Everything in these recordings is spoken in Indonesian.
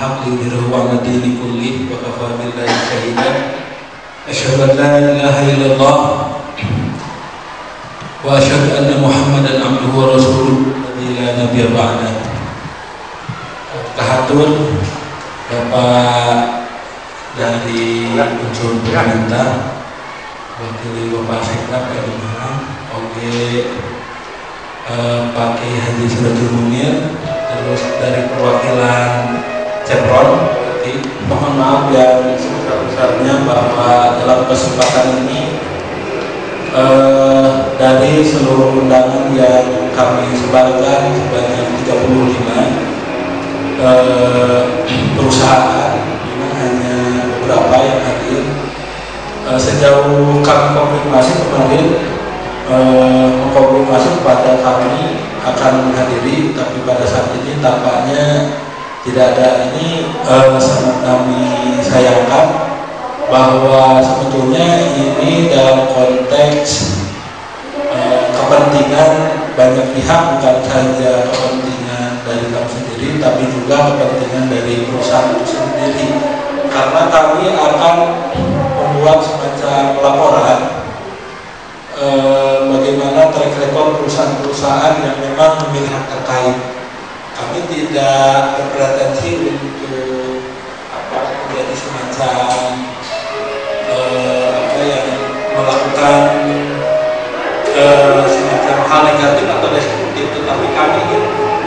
haq liyudhhirahu 'ala dini kullih wa kafaa billahi shahidan. Asyhadu an la ilaha illallah wa asyhadu anna Muhammadan abduhu wa rasuluh la nabiyya ba'da. Kahatur Bapak dari unsur pemerintah, wakili Bapak Sekda Pak Dimana, oke, Pak Kiai Haji Sirajul Munir, terus dari perwakilan Chevron. Mohon maaf yang sebesar-besarnya bahwa dalam kesempatan ini dari seluruh undangan yang kami sebarkan sebanyak 35 perusahaan, memang hanya beberapa yang hadir. Sejauh kami konfirmasi kemarin, mengkonfirmasi kepada kami akan menghadiri, tapi pada saat ini tampaknya tidak ada. Ini sangat kami sayangkan bahwa sebetulnya ini dalam konteks kepentingan banyak pihak, bukan saja kepentingan dari kami sendiri, tapi juga kepentingan dari perusahaan itu sendiri. Karena kami akan membuat semacam laporan bagaimana track record perusahaan-perusahaan yang memang memilih hak terkait. Kami tidak berpretensi untuk menjadi semacam yang melakukan semacam hal negatif atau destruktif, tetapi kami ingin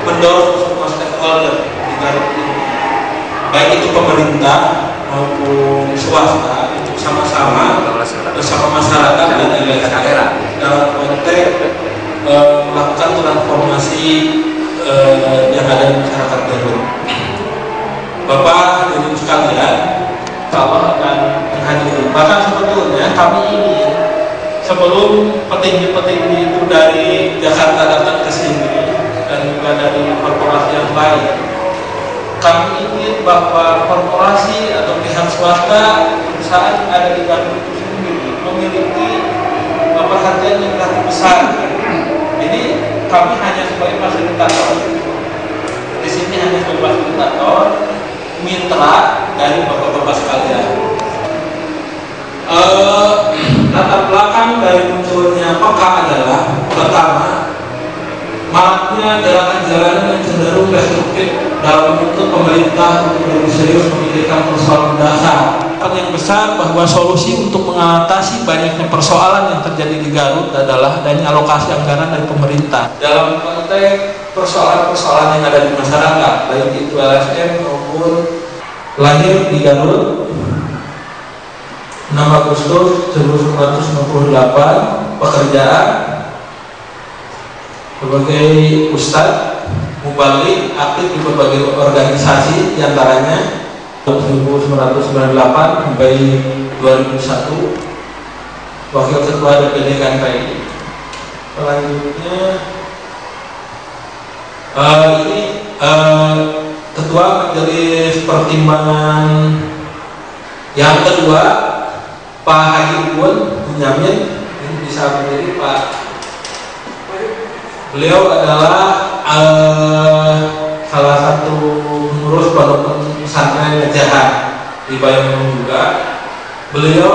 mendorong semua stakeholder di Garut ini, baik itu pemerintah maupun swasta, untuk sama-sama bersama masyarakat dan daerah dalam konteks melakukan transformasi yang ada di masyarakat Garut. Bapak hadirin sekalian, Allah akan menghadiri. Bahkan sebetulnya kami ingin, sebelum petinggi-petinggi itu dari Jakarta datang ke sini dan juga dari korporasi yang lain, kami ingin bahwa korporasi atau pihak swasta, perusahaan yang ada di Garut itu sendiri memiliki perhatian yang lebih besar. Jadi kami hanya sebagai fasilitator. Di sini hanya sebagai fasilitator, mitra dari bapak-bapak sekalian. Latar belakang dari munculnya PEKA adalah pertama, maraknya gerakan-gerakan yang cenderung destruktif dalam bentuk pemerintah untuk lebih serius memikirkan persoalan dasar. Yang besar bahwa solusi untuk mengatasi banyaknya persoalan yang terjadi di Garut adalah adanya alokasi anggaran dari pemerintah dalam konteks persoalan-persoalan yang ada di masyarakat, baik itu LSM maupun lahir di Garut 6 Agustus 1998, pekerjaan sebagai ustadz mubalik aktif di berbagai organisasi, diantaranya 1998 sampai 2001 wakil ketua DPD KMPI. Selanjutnya ini ketua majelis pertimbangan yang kedua, Pak Haji Pun Bunyamin, ini bisa menjadi Pak. Beliau adalah salah satu pengurus pondok pesantren Ngejahan di Bayangkara juga. Beliau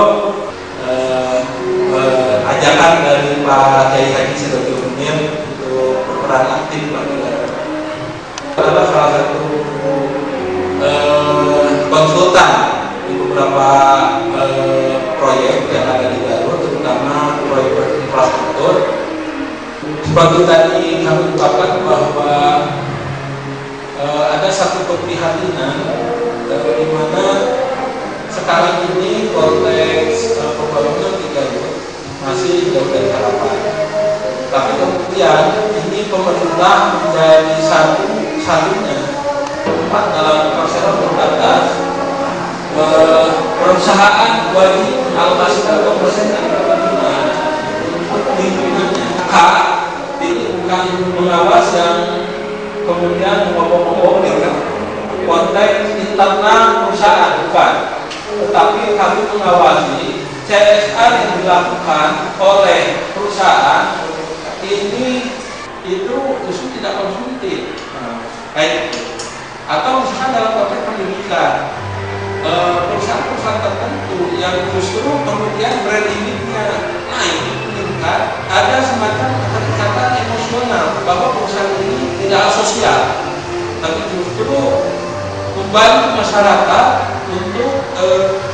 ajakan dari Pak Kiai Haji Sirajul Munir untuk berperan aktif adalah salah satu konsultan di beberapa proyek yang ada di Garut, terutama proyek infrastruktur. Seperti tadi kami ungkapkan bahwa ada satu keprihatinan di mana sekarang ini konteks pembangunan di Garut masih jauh dari harapan. Tapi kemudian ini pemerintah menjadi satunya tempat dalam perseroan terbatas, perusahaan wajib mengalokasikan 2% dari kepentingan untuk lingkungannya. Ini bukan pengawas yang kemudian ngomong-ngomong dengan konteks internal perusahaan, bukan, tetapi kami mengawasi CSR yang dilakukan oleh perusahaan ini itu justru tidak konsumtif, baik atau misalkan dalam konteks pendidikan ada perusahaan-perusahaan tertentu yang justru kemudian brand image-nya naik, meningkat, ada semacam keterikatan emosional bahwa perusahaan ini tidak sosial, tapi justru membantu masyarakat untuk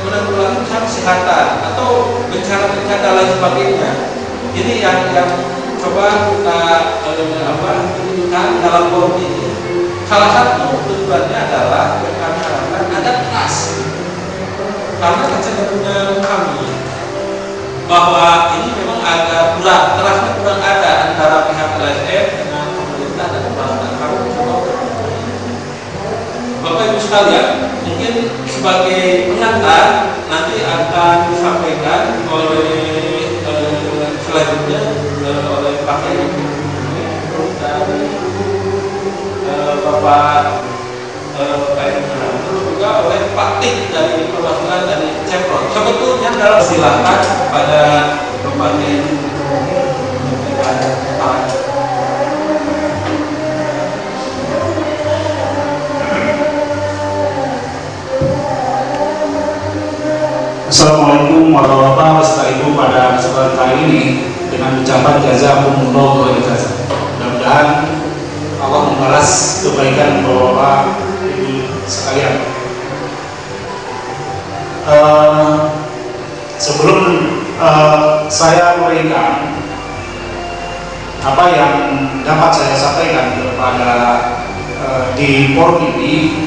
menanggulangi bencana kesehatan atau bencana-bencana lain sebagainya. Ini yang coba kita tunjukkan dalam forum ini. Salah satu tujuannya adalah yang kami harapkan ada trust, karena kecenderungan kami bahwa ini memang agak kurang, trustnya kurang ada antara pihak LSM dengan pemerintah dan pemerintah. Kami mencoba untuk Bapak Ibu sekalian, mungkin sebagai pengantar nanti akan disampaikan oleh selanjutnya oleh Pak Kiai dan Bapak terus juga oleh Pak Tik dari perwakilan dari Chevron. Sebetulnya dalam silakan pada Bapak Kiai Assalamualaikum warahmatullahi wabarakatuh. Pada kesempatan kali ini dengan ucapan jazakumullah khairan. Mudah-mudahan Allah membalas kebaikan Bapak Ibu sekalian. Sebelum saya memberikan apa yang dapat saya sampaikan kepada di forum ini,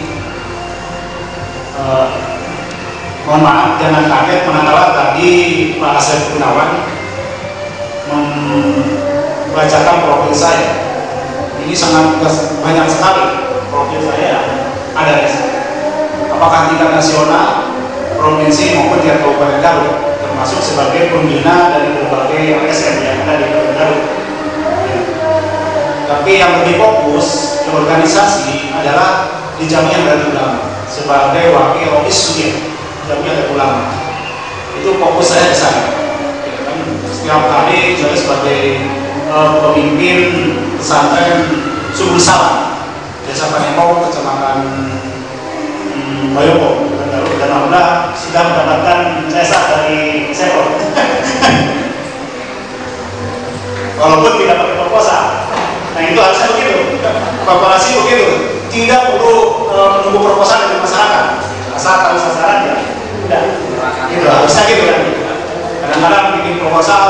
mohon maaf, jangan kaget manakala tadi Pak Asep Gunawan membacakan profil saya. Ini sangat banyak sekali profil saya ada di sini. Apakah tingkat nasional, provinsi maupun tingkat kabupaten Garut, termasuk sebagai pembina dari berbagai LSM yang ada di Kabupaten Garut. Tapi yang lebih fokus di organisasi adalah di Jamiah Nahdlatul Ulama sebagai wakil Rois Sugih. Jamiah Ulama itu fokus saya di sana. Setiap hari saya sebagai pemimpin pesantren Subul Salam, Desa Panembong, Kecamatan Bayoko, dan alhamdulillah sudah mendapatkan jasa dari Chevron. Walaupun tidak pakai proposal. Nah itu harusnya begitu. Korporasi begitu, tidak perlu menunggu proposal dari masyarakat. Asal tahu sasarannya. Itu harusnya gitu kan. Kadang-kadang bikin proposal,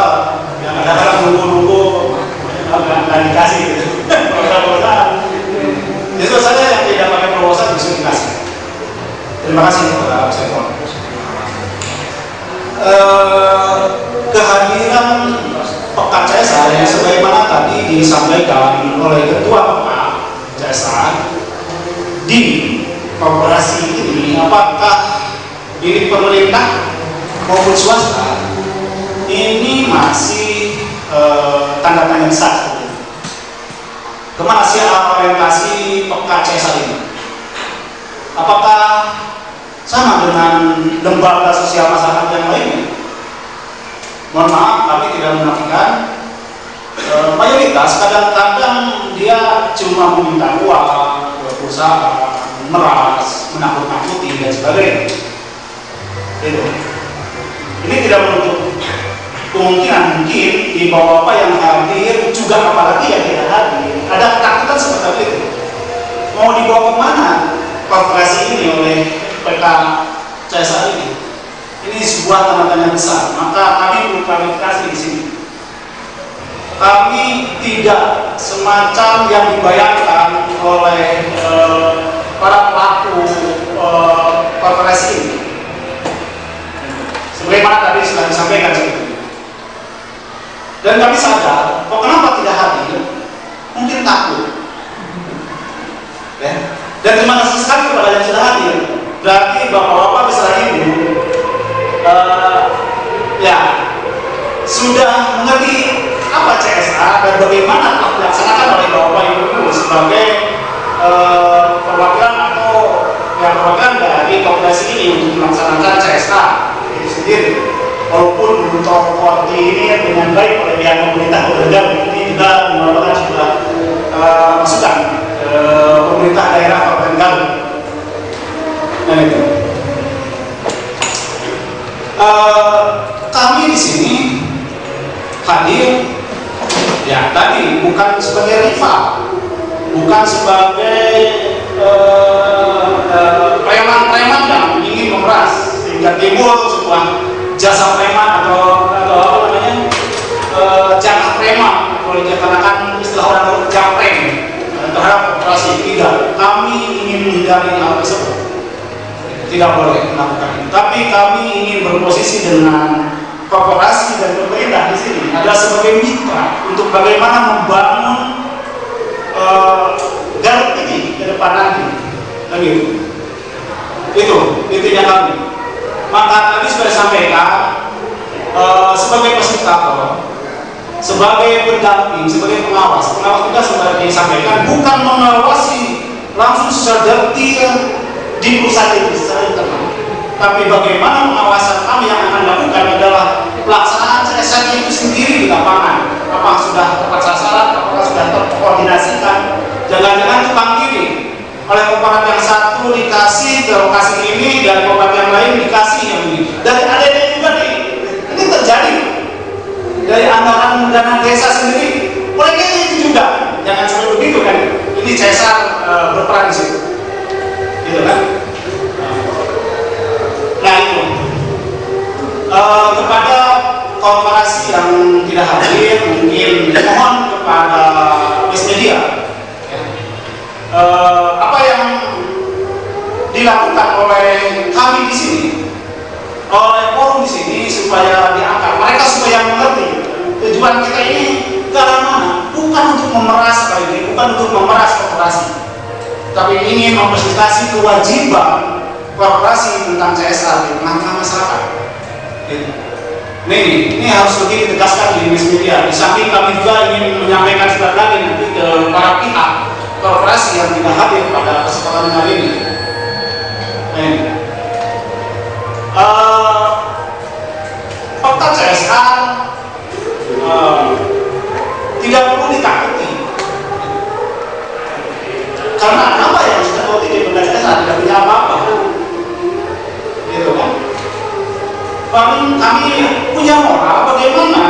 yang kadang-kadang nunggu-nunggu nggak dikasih gitu. Proposal. Justru saja yang tidak pakai proposal bisa dikasih. Terima kasih kepada Chevron. Kehadiran pekan CSA yang sebagaimana tadi disampaikan oleh Ketua Pekan CSA di korporasi ini, apakah milik pemerintah maupun swasta, ini masih tanda tanya besar. Kemana sih orientasi pekan CSA ini? Apakah sama dengan lembaga sosial masyarakat yang lainnya? Mohon maaf, kami tidak menafikan mayoritas kadang-kadang dia cuma meminta uang ke perusahaan, meras, menakut-nakuti dan sebagainya. Itu. Ini tidak menutup kemungkinan mungkin di bapak-bapak yang hadir juga, apalagi yang tidak hadir, ada ketakutan seperti itu. Mau dibawa kemana korporasi ini oleh PT CSA ini? Ini sebuah tanda tanya besar. Maka kami perlu klarifikasi di sini. Kami tidak semacam yang dibayangkan oleh para pelaku korporasi ini. Sebagaimana tadi sudah disampaikan sebetulnya. Dan kami sadar, kok kenapa tidak hadir? Mungkin takut. Ya. Dan terima kasih sekali kepada yang sudah hadir. Berarti bapak-bapak besar ibu ya sudah mengerti apa CSA dan bagaimana telah dilaksanakan oleh bapak ibu sebagai perwakilan atau yang perwakilan dari korporasi ini untuk melaksanakan CSA itu sendiri. Walaupun belum terkoordinir dengan baik oleh pihak pemerintah Kabupaten ini juga merupakan sebuah masukan pemerintah daerah Kabupaten Garut. bukan sebagai rival, bukan sebagai preman-preman yang ingin memeras sehingga timbul sebuah jasa preman atau apa namanya jatah preman, boleh dikatakan istilah orang japrem terhadap operasi. Tidak, kami ingin menghindari hal tersebut, tidak boleh melakukan itu. Tapi kami ingin berposisi dengan korporasi dan pemerintah di sini adalah sebagai mitra untuk bagaimana membangun Garut ini ke depan nanti, begitu. Itu intinya kami. Maka tadi sudah sampaikan sebagai fasilitator, sebagai pendamping, sebagai pengawas kita sudah disampaikan bukan mengawasi langsung secara detail di perusahaan itu secara internal, tapi bagaimana pengawasan kami yang akan lakukan adalah pelaksanaan CSR itu sendiri di lapangan. Apakah sudah tepat sasaran, apakah sudah terkoordinasikan, jangan-jangan tukang kiri oleh korporat yang satu dikasih ke lokasi ini dan korporat yang lain dikasih yang ini. Dari ADD juga ini terjadi. Dari anggaran dana desa sendiri, oleh karena itu juga jangan sampai begitu kan. Ini CSR berperan di situ, gitu kan? Nah itu kepada korporasi yang tidak hadir, mungkin mohon kepada media apa yang dilakukan oleh kami di sini, oleh forum di sini supaya diangkat, mereka supaya mengerti tujuan kita ini ke arah mana, bukan untuk memeras lagi, bukan untuk memeras korporasi, tapi ingin memfasilitasi kewajiban korporasi tentang CSR di tengah-tengah masyarakat. Ini harus lebih ditegaskan di media. Di samping kami juga ingin menyampaikan surat lagi nanti ke para pihak korporasi yang tidak hadir pada kesempatan hari ini. Fakta CSR tidak perlu ditakuti, karena apa yang sudah tahu di fakta CSR tidak punya apa-apa, gitu kan? Kami punya moral bagaimana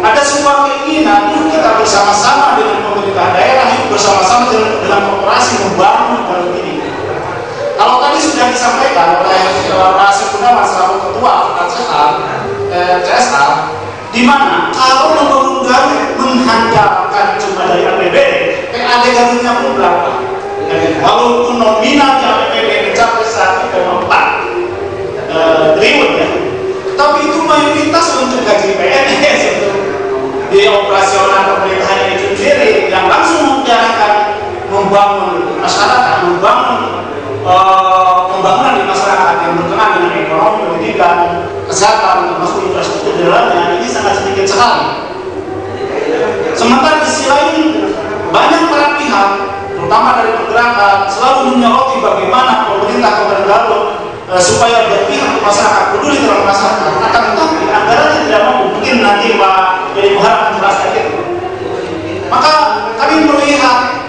ada sebuah keinginan kita bersama-sama dengan pemerintah daerah, bersama-sama dengan korporasi membangun Garut ini. Kalau tadi sudah disampaikan oleh Pak Sekunawan selaku ketua CSR, di mana kalau membangun Garut mengandalkan cuma dari APBD, PAD Garutnya pun berapa? Walaupun nominalnya APBD mencapai 1,4 triliun ya, tapi itu mayoritas untuk gaji PNS, untuk di operasional pemerintahan itu sendiri yang langsung menjalankan membangun masyarakat, membangun pembangunan di masyarakat yang berkenaan dengan ekonomi, pendidikan, kesehatan, termasuk infrastruktur di dalamnya, ini sangat sedikit sekali. Sementara di sisi lain banyak para pihak, terutama dari pergerakan, selalu menyoroti bagaimana pemerintah Kabupaten Garut supaya berpihak ke masyarakat, peduli terhadap masyarakat. Akan tetapi anggarannya tidak mampu. Mungkin nanti Pak Jadi Muhammad menjelaskan itu. Maka kami melihat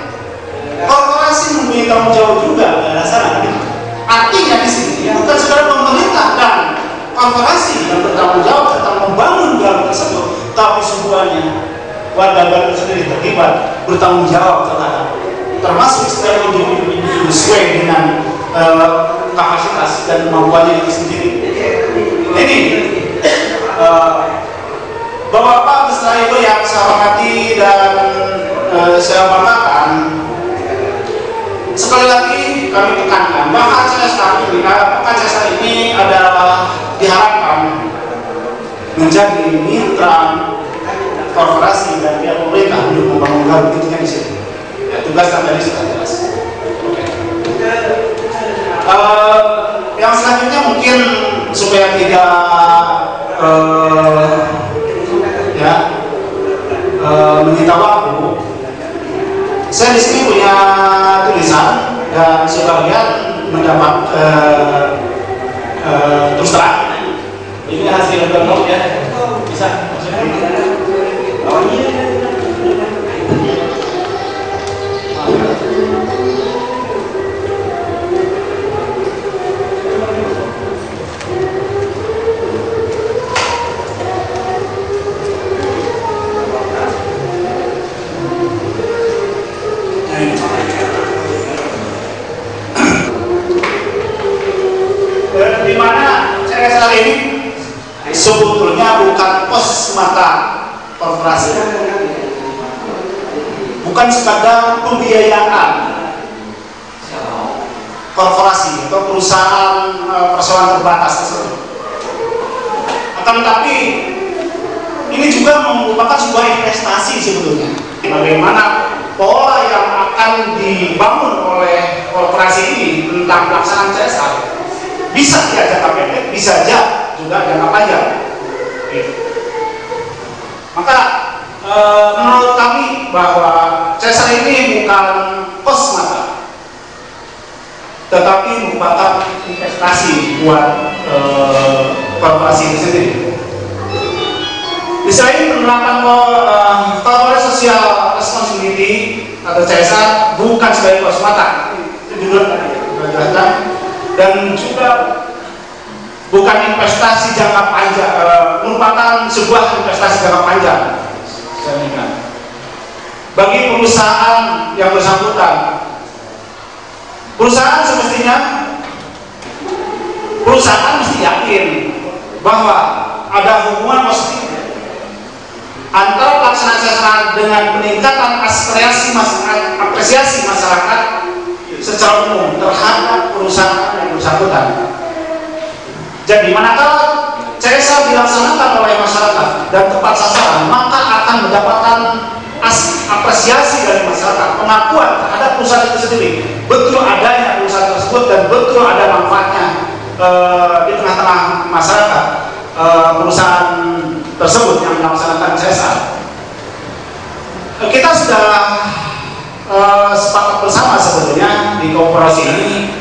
korporasi mempunyai tanggung jawab juga pada dasarnya. Artinya di sini bukan sekedar pemerintah dan korporasi yang bertanggung jawab tentang membangun Garut tersebut, tapi semuanya warga Garut sendiri terlibat bertanggung jawab terhadap, termasuk setiap individu sesuai dengan kapasitas dan kemampuannya itu sendiri. Ini Bapak-bapak beserta Ibu yang saya hormati dan saya banggakan, sekali lagi kami tekankan bahwa CSR ini adalah diharapkan menjadi mitra korporasi dan pihak pemerintah untuk membangun Garut itu di sini. Ya, tugas tadi sudah jelas. Yang selanjutnya mungkin supaya tidak menyita waktu, saya di sini punya tulisan dan sebagian mendapat terus terang. Ini hasil download ya, bisa maksudnya. Oh iya. CSR ini sebetulnya bukan pos semata korporasi, bukan sekadar pembiayaan korporasi atau perusahaan perseroan terbatas tersebut. Akan tetapi ini juga merupakan sebuah investasi sebetulnya. Bagaimana pola yang akan dibangun oleh korporasi ini tentang pelaksanaan CSR bisa jangka pendek, bisa juga jangka panjang. Maka menurut kami bahwa CSR ini bukan kos semata, tetapi merupakan investasi buat korporasi itu sendiri. Di sini penerapan corporate social responsibility atau CSR bukan sebagai kos semata, itu juga dijelaskan, dan juga bukan investasi jangka panjang, merupakan sebuah investasi jangka panjang. Bagi perusahaan yang bersangkutan, perusahaan semestinya mesti yakin bahwa ada hubungan positif antara pelaksanaan CSR dengan peningkatan apresiasi masyarakat secara umum terhadap perusahaan yang bersangkutan. Jadi manakala CSR dilaksanakan oleh masyarakat dan tepat sasaran, maka akan mendapatkan apresiasi dari masyarakat, pengakuan terhadap perusahaan itu sendiri, betul adanya perusahaan tersebut dan betul ada manfaatnya di tengah-tengah masyarakat perusahaan tersebut yang melaksanakan CSR. Kita sudah sepakat bersama sebetulnya di korporasi ini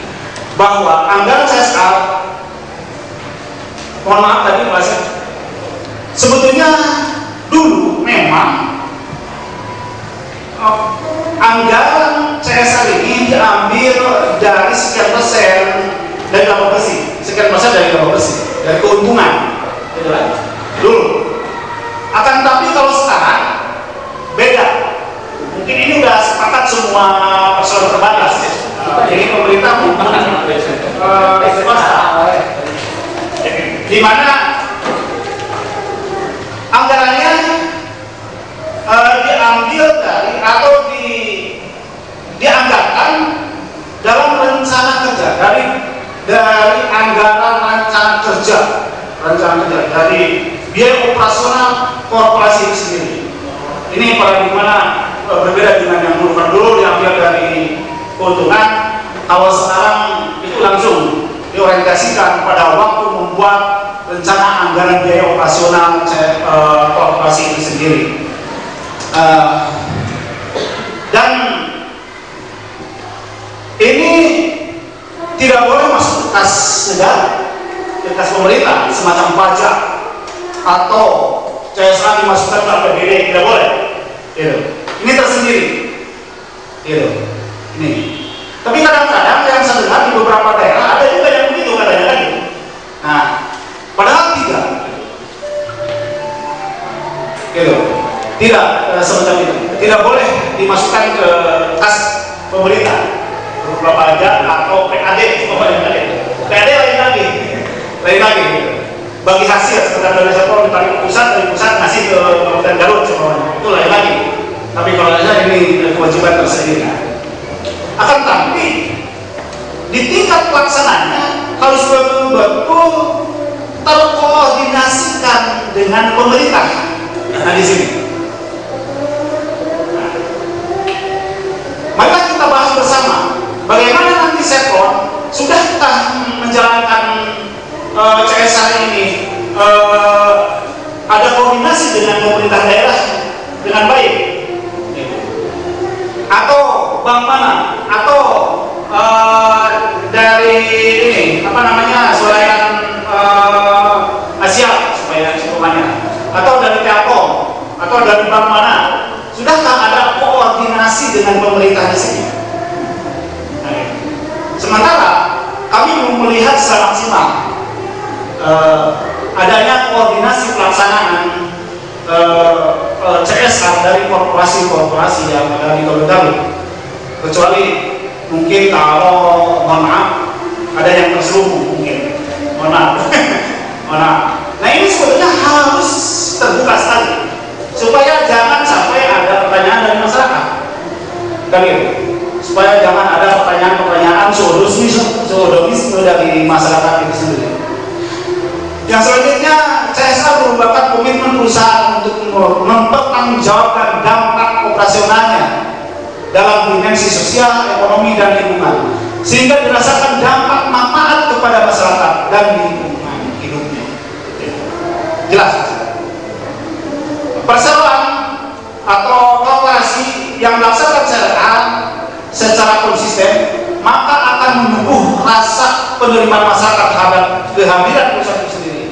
bahwa anggaran CSR, mohon maaf tadi bahasa, sebetulnya dulu memang anggaran CSR ini diambil dari sekian persen dari laba bersih, dari keuntungan, gitu kan? Dulu. Akan tapi kalau sekarang beda. Mungkin ini udah sepakat semua persoalan terbatas. Jadi pemerintah di mana anggarannya diambil dari atau dianggarkan dalam rencana kerja dari anggaran rencana kerja dari biaya operasional korporasi itu sendiri. Ini paradigma berbeda dengan yang dulu diambil dari keuntungan. Kalau sekarang itu langsung diorientasikan pada waktu membuat rencana anggaran biaya operasional korporasi itu sendiri. Dan ini tidak boleh masuk ke kas negara, ke kas pemerintah, semacam pajak atau CSR dimasukkan ke APBD, tidak boleh. Ini tersendiri. Ini. Tapi kadang-kadang yang saya dengar di beberapa daerah ada juga yang begitu katanya kan. Nah, padahal tidak. Tidak semacam itu. Tidak boleh dimasukkan ke kas pemerintah, berupa pajak atau PAD, PAD lain lagi. Bagi hasil sekedar dari sektor ditarik ke pusat, dari pusat ngasih ke Kabupaten Garut semuanya, itu lain lagi. Tapi kalau saja ini kewajiban tersendiri. Akan tapi di tingkat pelaksananya harus betul-betul terkoordinasikan dengan pemerintah. Nah di sini. Maka kita bahas bersama bagaimana nanti sektor sudah kita menjalankan CSR ini ada koordinasi dengan pemerintah daerah dengan baik, atau bank mana, atau dari ini swalayan Asia supaya semuanya, atau dari Telkom, atau dari bank mana, sudahkah ada koordinasi dengan pemerintah di sini? Sementara kami melihat secara maksimal adanya koordinasi pelaksanaan CSR dari korporasi-korporasi yang ada di Gorontalo, kecuali mungkin kalau mohon maaf ada yang terselubung, mungkin mohon maaf Nah ini sebetulnya harus terbuka sekali supaya jangan sampai ada pertanyaan dari masyarakat, kan gitu. Supaya jangan ada pertanyaan-pertanyaan zoodomisme dari masyarakat itu sendiri. Yang selanjutnya, CSR merupakan komitmen perusahaan untuk mempertanggungjawabkan dampak operasionalnya dalam dimensi sosial, ekonomi, dan lingkungan, sehingga dirasakan dampak manfaat kepada masyarakat dan lingkungan hidupnya. Jelas. Perseroan atau korporasi yang melaksanakan CSR secara konsisten, maka akan menumbuh rasa penerimaan masyarakat terhadap kehadiran perusahaan itu sendiri.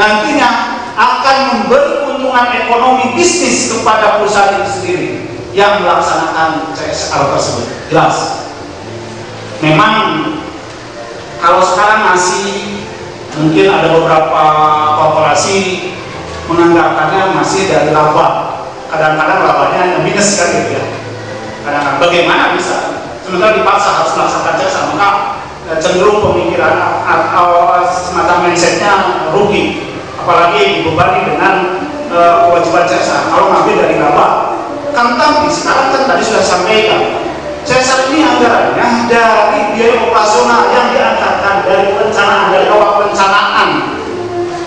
Nantinya akan memberi keuntungan ekonomi bisnis kepada perusahaan itu sendiri yang melaksanakan CSR tersebut. Jelas. Memang kalau sekarang masih mungkin ada beberapa korporasi menganggarkannya masih dari laba. Kadang-kadang labanya hanya minus kan gitu ya. Kadang-kadang bagaimana bisa? Sementara dipaksa harus melaksanakan CSR, maka cenderung pemikiran atau semacam mindsetnya rugi. Apalagi dibebani dengan kewajiban CSR kalau ngambil dari laba. Kan tapi sekarang kan tadi sudah sampaikan, CSR ini anggarannya dari biaya operasional yang dianggarkan dari perencanaan, dari awal perencanaan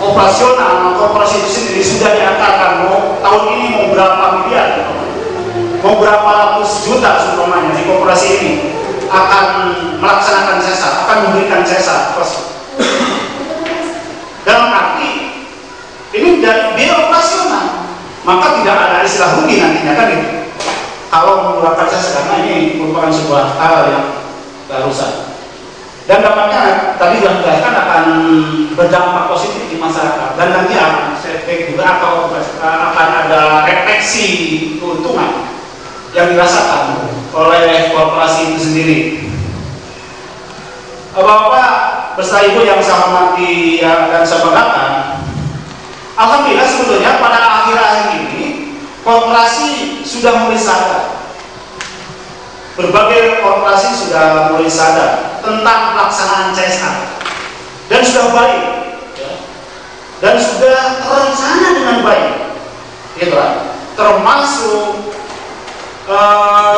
operasional korporasi itu sendiri sudah dianggarkan mau tahun ini mau berapa miliar, mau berapa ratus juta seumpamanya di korporasi ini akan melaksanakan CSR, akan memberikan CSR. Dalam arti ini dari biaya operasional, maka tidak ada istilah rugi nantinya kan gitu. Kalau mengeluarkan CSR, karena ini merupakan sebuah hal yang keharusan. Dan dampaknya tadi sudah dijelaskan akan berdampak positif di masyarakat, dan nanti akan efek juga atau akan ada refleksi keuntungan yang dirasakan oleh korporasi itu sendiri. Bapak beserta Ibu yang saya hormati dan saya banggakan, alhamdulillah sebetulnya pada akhir-akhir ini korporasi sudah mulai sadar. Berbagai korporasi sudah mulai sadar tentang pelaksanaan CSR dan sudah baik dan sudah terencana dengan baik, gitu kan? Termasuk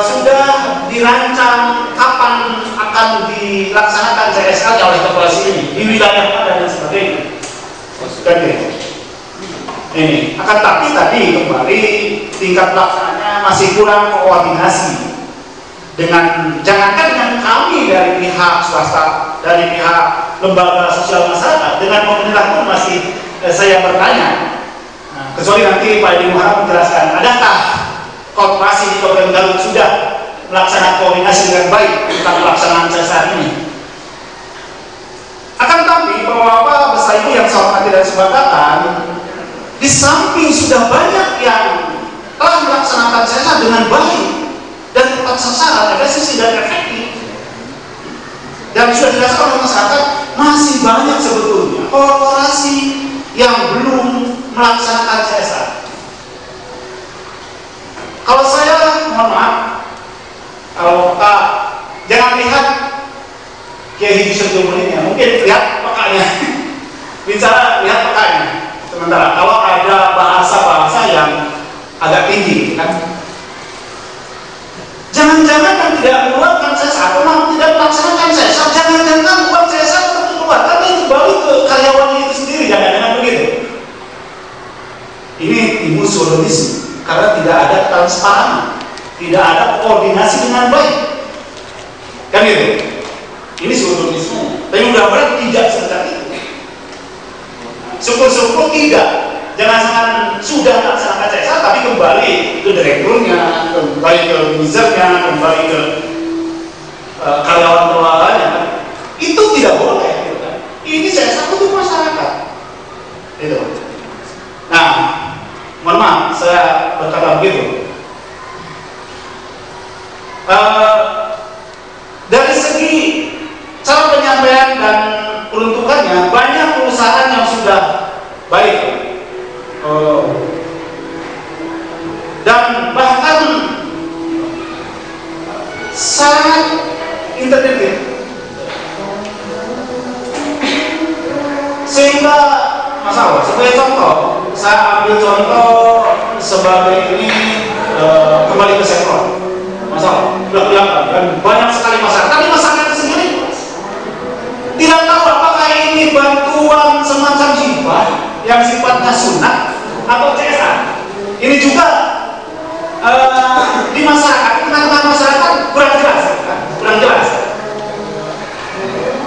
sudah dirancang kapan akan dilaksanakan CSR oleh korporasi ini di wilayah mana dan sebagainya. Ini akan tapi tadi kembali tingkat pelaksanaannya masih kurang koordinasi dengan, jangankan dengan kami dari pihak swasta, dari pihak lembaga sosial masyarakat, dengan pemerintah pun masih saya bertanya. Nah, kecuali nanti Pak Edi Muhammad menjelaskan, adakah korporasi di Kabupaten Garut sudah melaksanakan koordinasi dengan baik tentang pelaksanaan CSR ini? Akan tapi Bapak-bapak beserta Ibu yang saya hormati dan sebagainya, di samping sudah banyak yang telah melaksanakan CSR dengan baik dan tepat sasaran, efisien dan efektif, dan sudah dirasakan oleh masyarakat, masih banyak sebetulnya korporasi yang belum melaksanakan CSR. Kalau saya mohon maaf, kalau jangan lihat Kiai Haji Setiamulinya, mungkin lihat pekanya, bicara lihat pekanya. Sementara kalau ada bahasa-bahasa yang agak tinggi, kan? Jangan-jangan yang tidak mengeluarkan CSR atau tidak melaksanakan CSR, jangan-jangan uang CSR terkeluarkan dan kembali ke karyawannya itu sendiri, jangan-jangan begitu. Ini timbul zoodomisme karena tidak ada transparan, tidak ada koordinasi dengan baik, kan gitu. Ini zoodomisme. Tapi mudah-mudahan tidak seperti itu. Syukur-syukur tidak. Jangan sudah melaksanakan CSR tapi kembali ke direkturnya, kembali ke manajernya, kembali ke karyawan keluarganya, kan? Itu tidak boleh, gitu kan? Ini CSR untuk masyarakat, itu. Nah, mohon maaf saya berkata begitu. Dari segi cara penyampaian dan peruntukannya, banyak perusahaan yang sudah baik. Dan bahkan sangat integratif, sehingga saya ambil contoh sebagai ini kembali ke sektor. Masalah, sudah kelihatan dan banyak sekali masyarakat. Tapi masyarakat itu sendiri tidak tahu apakah ini bantuan semacam hibah yang sifatnya sunat atau CSR. Ini juga di masyarakat, teman-teman masyarakat kurang jelas, kurang jelas.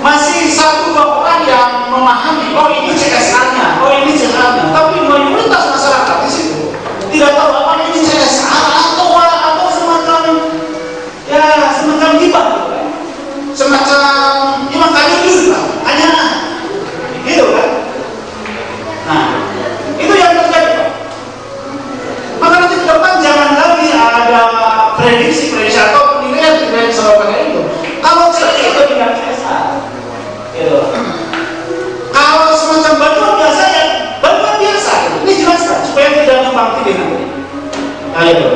Masih satu dua orang yang memahami, oh ini CSR-nya, oh ini CSR-nya, tapi mayoritas masyarakat di situ tidak tahu apa ini CSR atau semacam ya semacam hibah, semacam ya makanya dulu lah, hanya gitu kan. Nah itu yang terjadi Pak. Maka nanti ke depan jangan lagi ada prediksi atau penilaian soal itu. Kalau itu tidak CSR, gitu. Kalau semacam bantuan biasa ya bantuan biasa, ini jelaskan supaya tidak numpang tindih nanti. Ayo.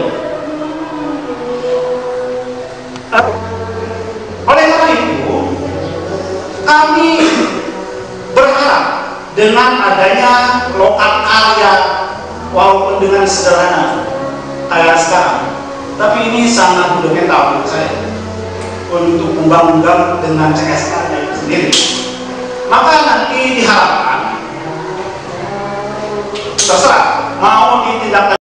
Oleh karena itu, kami berharap dengan adanya lokal karya, walaupun dengan sederhana kayak sekarang, tapi ini sangat fundamental menurut saya untuk undang-undang dengan CSR itu sendiri. Maka nanti diharapkan terserah mau ditindak